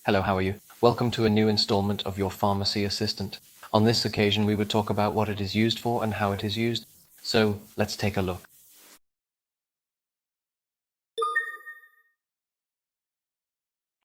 Hello, how are you? Welcome to a new installment of your Pharmacy Assistant. On this occasion, we would talk about what it is used for and how it is used. So, let's take a look.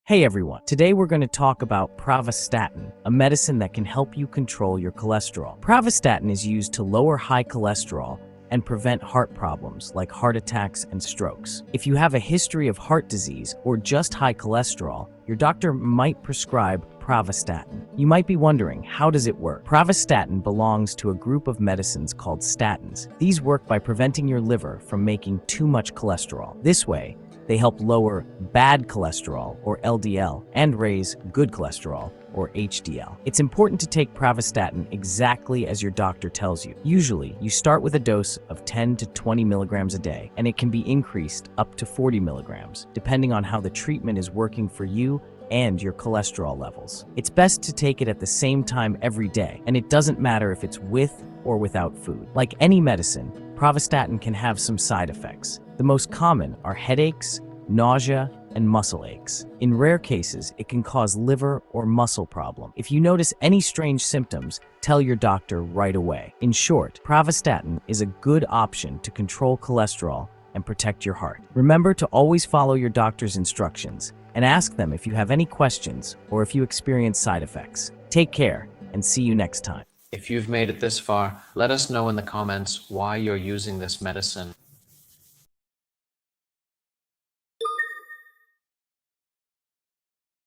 Hey everyone, today we're going to talk about Pravastatin, a medicine that can help you control your cholesterol. Pravastatin is used to lower high cholesterol and prevent heart problems like heart attacks and strokes. If you have a history of heart disease or just high cholesterol, your doctor might prescribe Pravastatin. You might be wondering, how does it work? Pravastatin belongs to a group of medicines called statins. These work by preventing your liver from making too much cholesterol. This way, they help lower bad cholesterol, or LDL, and raise good cholesterol, or HDL. It's important to take Pravastatin exactly as your doctor tells you. Usually, you start with a dose of 10 to 20 milligrams a day, and it can be increased up to 40 milligrams, depending on how the treatment is working for you and your cholesterol levels. It's best to take it at the same time every day, and it doesn't matter if it's with or without food. Like any medicine, Pravastatin can have some side effects. The most common are headaches, nausea, and muscle aches. In rare cases, it can cause liver or muscle problem. If you notice any strange symptoms, tell your doctor right away. In short, Pravastatin is a good option to control cholesterol and protect your heart. Remember to always follow your doctor's instructions and ask them if you have any questions or if you experience side effects. Take care and see you next time. If you've made it this far, let us know in the comments why you're using this medicine.